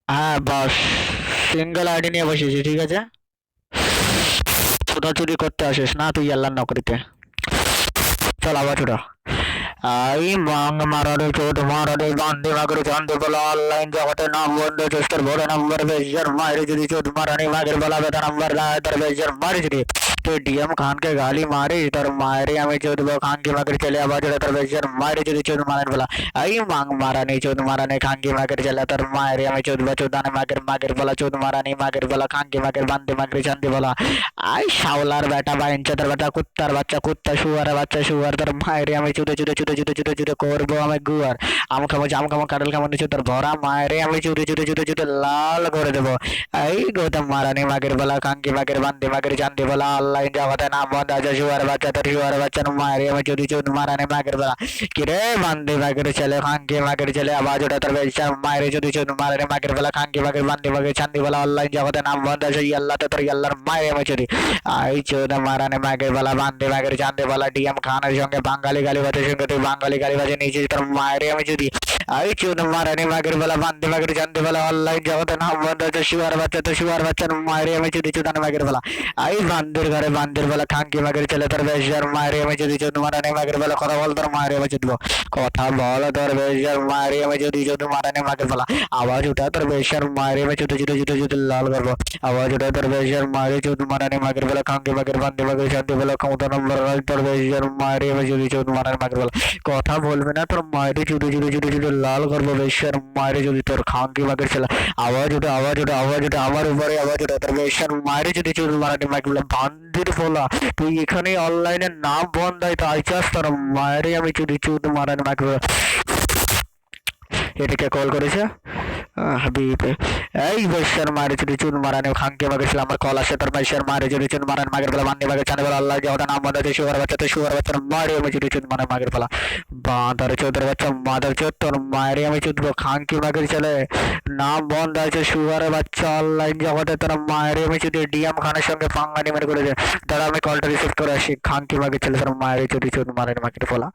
হ্যাঁ বাস, single ID নিয়ে বসেছি, ঠিক আছে। ছোটাছুটি করতে আসিস না তুই আল্লাহর নকরিতে। চল আবার ছোটা। আই মাং মারারে চোদ মারারে বান্দে মাগরে চান্দে বলা অনলাইন জগতে নাম বন্ধ চেষ্টার বড় নাম্বার বেজার মারে যদি চোদ মারানি মাগের বলা বেতা নাম্বার লাদার বেজার মারে যদি तो डीएम खान के गाली मारे तर मारे हमें चोद खान की मागर चले आवाज तर बेजर मारे चोद चोद मारन बोला आई मांग मारा नहीं चोद मारा नहीं खान की मागर चला तर मारे हमें चोद चोदाने मागर मागर बोला चोद मारा नहीं मागर बोला खान की मागर बांधे मागर चांदी बोला आई शावलार बेटा बाइन चतर बेटा कुत्तार बच्चा शुआर तर मारे हमें चुदे चुदे चुदे चुदे चुदे चुदे করবো আমি গুয়ার আম খামো কাঁঠাল খামো নিচে তোর ভরা মায়েরে আমি চুদে চুদে চুদে চুদে লাল করে দেবো এই গৌতম মারানি মাগের বলা কাঙ্কি মাগের বান্দি মাগের চান্দি বলা অনলাইন জগতে নাম বন্ধ আছে শুয়ার বাচ্চা তোর শুয়ার বাচ্চার মায়েরে আমি চুদি চুদ মারানি মাগের বলা কিরে বান্দি মাগের ছেলে কাঙ্কি মাগের ছেলে আওয়াজ ওটা তোর বেচার মায়েরে চুদি চুদ মারানি মাগের বলা কাঙ্কি মাগের বান্দি মাগের চান্দি বলা অনলাইন জগতে নাম বন্ধ আছে আল্লাহ তো তোর আল্লাহর মায়েরে আমি চুদি আই চোদ মারানি মাগের বলা বান্দি মাগের চান্দি বলা ডিএম খানের সঙ্গে বাঙালি গালিবাজের সঙ্গে তুই বাঙালি গালিবাজে নিয়েছিস তোর মায়েরে আমি চুদি আই চোদ মারানি মাগের বলা বান্দি মাগের চান্দি বলা অনলাইন জগতে নাম বন্ধ আছে শুয়ার বাচ্চা তো শুয়ার বাচ্চার মায়েরে আমি চুদি চুদানে মাগের বলা আই বান্দির ঘরে বান্দির বলা খাঙ্কি মাগের ছেলে তোর বেশার মায়েরে আমি চুদি চুদ মারানি মাগের বলা কথা বল তোর মায়েরে আমি চুদবো কথা বল তোর বেশার মায়েরে আমি চুদি চুদ মারানি মাগের বলা আওয়াজ উঠা তোর বেশার মায়েরে আমি চুদি চুদি চুদি চুদি লাল করবো আওয়াজ উঠা তোর বেশার মায়েরে চুদ মারানি মাগের বলা খাঙ্কি মাগের বান্দি মাগের শান্তি বলা ক্ষমতা নম্বর তোর বেশার মায়েরে আমি চুদি চুদ মারানি মাগের বলা কথা বলবে না তোর মায়েরে চুদি চুদি চুদি চুদি লাল করবো বেশার মায়েরে যদি তোর খাঙ্কি মাগের ছেলে আওয়াজ ওঠে আওয়াজ ওঠে আওয়াজ ওঠে আমার উপরে আওয়াজ ওঠে তোর বেশার মায়েরে যদি চুদ মারানি মাগের বলা বান্দির বলা তুই এখানে অনলাইনে নাম বন্ধ হয় তো আইচাস তোর মায়েরে আমি চুদি চুদ মারানি মাগের বলা এটাকে কল করেছে হাবিব এই বৈশ্বের মারে যদি চুন মারানে খাঙ্কে মাগেছিল আমার কল আসে তোর বৈশ্বের মারে যদি চুন মারান মাগের বলা বান্দি মাগের চানে বলা আল্লাহ যাওয়া নাম বন্ধ শুয়ার বাচ্চা তো শুয়ার বাচ্চার মারে আমি যদি চুন মারান মাগের বলা বাঁধার চোদ্দের বাচ্চা মাদার চোদ তোর মায়েরে আমি চুদবো খাঙ্কি মাগের ছেলে নাম বন্ধ আছে শুয়ার বাচ্চা অনলাইন জগতে তোর মায়েরে আমি যদি ডিএম খানের সঙ্গে পাঙ্গানি মেরে করেছে দাঁড়া আমি কলটা রিসিভ করে আসি খাঙ্কি মাগের ছেলে তোর মায়েরে যদি চুন মারান মাগের বলা